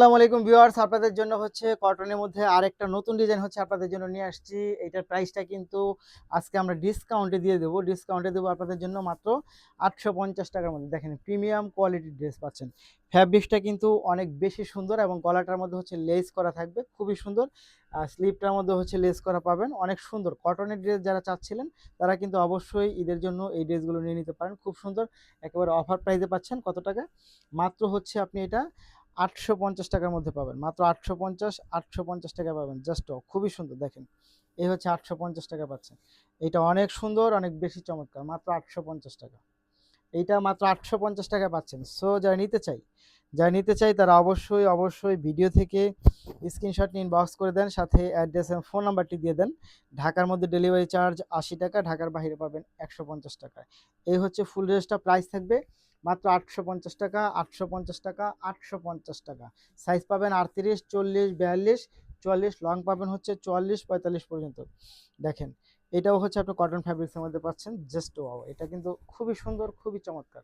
আসসালামু আলাইকুম ভিউয়ার্স, আপনাদের জন্য হচ্ছে কটনের মধ্যে আরেকটা নতুন ডিজাইন হচ্ছে আপনাদের জন্য নিয়ে আসছি। এটার প্রাইসটা কিন্তু আজকে আমরা ডিসকাউন্টে দিয়ে দেবো। ডিসকাউন্টে দেবো আপনাদের জন্য মাত্র 850 টাকার মধ্যে। দেখেন প্রিমিয়াম কোয়ালিটির ড্রেস পাচ্ছেন। ফ্যাব্রিক্সটা কিন্তু অনেক বেশি সুন্দর এবং গলাটার মধ্যে হচ্ছে লেস করা থাকবে, খুবই সুন্দর। স্লিপটার মধ্যে হচ্ছে লেস করা পাবেন, অনেক সুন্দর। কটনের ড্রেস যারা চাচ্ছিলেন তারা কিন্তু অবশ্যই ঈদের জন্য এই ড্রেসগুলো নিয়ে নিতে পারেন, খুব সুন্দর। একেবারে অফার প্রাইসে পাচ্ছেন। কত টাকা? মাত্র হচ্ছে আপনি এটা 850 টাকার মধ্যে পাবেন। মাত্র 850 টাকা পাবেন। জাস্ট খুবই সুন্দর দেখেন। এই হচ্ছে 850 টাকা পাচ্ছেন। এটা অনেক সুন্দর, অনেক বেশি চমৎকার। মাত্র 850 টাকা। এইটা মাত্র 850 টাকায় পাচ্ছেন। সো যারা নিতে চাই তারা অবশ্যই ভিডিও থেকে স্ক্রিনশট নিয়ে ইনবক্স করে দেন, সাথে অ্যাড্রেস এবং ফোন নাম্বারটি দিয়ে দেন। ঢাকার মধ্যে ডেলিভারি চার্জ 80 টাকা, ঢাকার বাইরে পাবেন 150 টাকায়। এই হচ্ছে ফুল ড্রেসটা, প্রাইস থাকবে মাত্র 850 টাকা, 850 টাকা, 850 টাকা। সাইজ পাবেন 38, 40, 42, 44, লং পাবেন হচ্ছে 44, 45 পর্যন্ত। দেখেন এটাও হচ্ছে আপনি কটন ফ্যাব্রিক্সের মধ্যে পাচ্ছেন। জাস্ট ওয়াও, এটা কিন্তু খুবই সুন্দর, খুবই চমৎকার।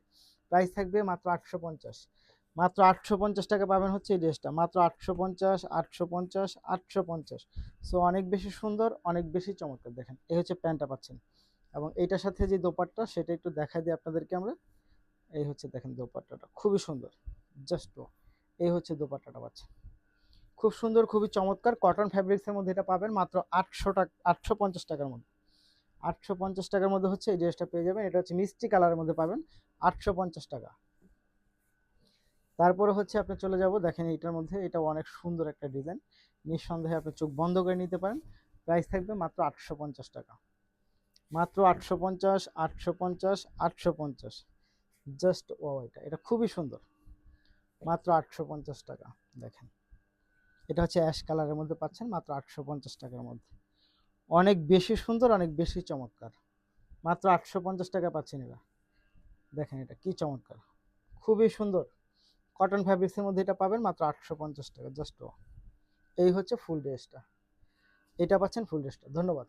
প্রাইস থাকবে মাত্র 850। মাত্র 850 টাকা পাবেন হচ্ছে এই ড্রেসটা। মাত্র 850, 850, 850। সো অনেক বেশি সুন্দর, অনেক বেশি চমৎকার। দেখেন এই হচ্ছে প্যান্টটা পাচ্ছেন, এবং এইটার সাথে যে দোপাট্টা সেটা একটু দেখাই দিই আপনাদেরকে আমরা। এই হচ্ছে দেখেন দোপাট্টাটা খুবই সুন্দর। জাস্ট এই হচ্ছে দোপাট্টাটা পাচ্ছেন, খুব সুন্দর, খুবই চমৎকার। কটন ফ্যাব্রিক্সের মধ্যে এটা পাবেন মাত্র 800 টাকা, 850 টাকার মধ্যে। 850 টাকার মধ্যে হচ্ছে এই ড্রেসটা পেয়ে যাবেন। এটা হচ্ছে মিষ্টি কালারের মধ্যে পাবেন 850 টাকা। তারপরে হচ্ছে আপনি চলে যাব, দেখেন এইটার মধ্যে, এটা অনেক সুন্দর একটা ডিজাইন। নিঃসন্দেহে আপনি চোখ বন্ধ করে নিতে পারেন। প্রাইস থাকবে মাত্র 850 টাকা। মাত্র 850, 850, 850। জাস্ট ও, এটা খুবই সুন্দর। মাত্র 850 টাকা। দেখেন এটা হচ্ছে অ্যাশ কালারের মধ্যে পাচ্ছেন মাত্র 850 টাকার মধ্যে। অনেক বেশি সুন্দর, অনেক বেশি চমৎকার। মাত্র 850 টাকা পাচ্ছেন এরা। দেখেন এটা কি চমৎকার, খুবই সুন্দর। কটন ফ্যাব্রিক্সের মধ্যে এটা পাবেন মাত্র 850 টাকা। জাস্ট এই হচ্ছে ফুল ড্রেসটা। এটা পাচ্ছেন ফুল ড্রেসটা। ধন্যবাদ।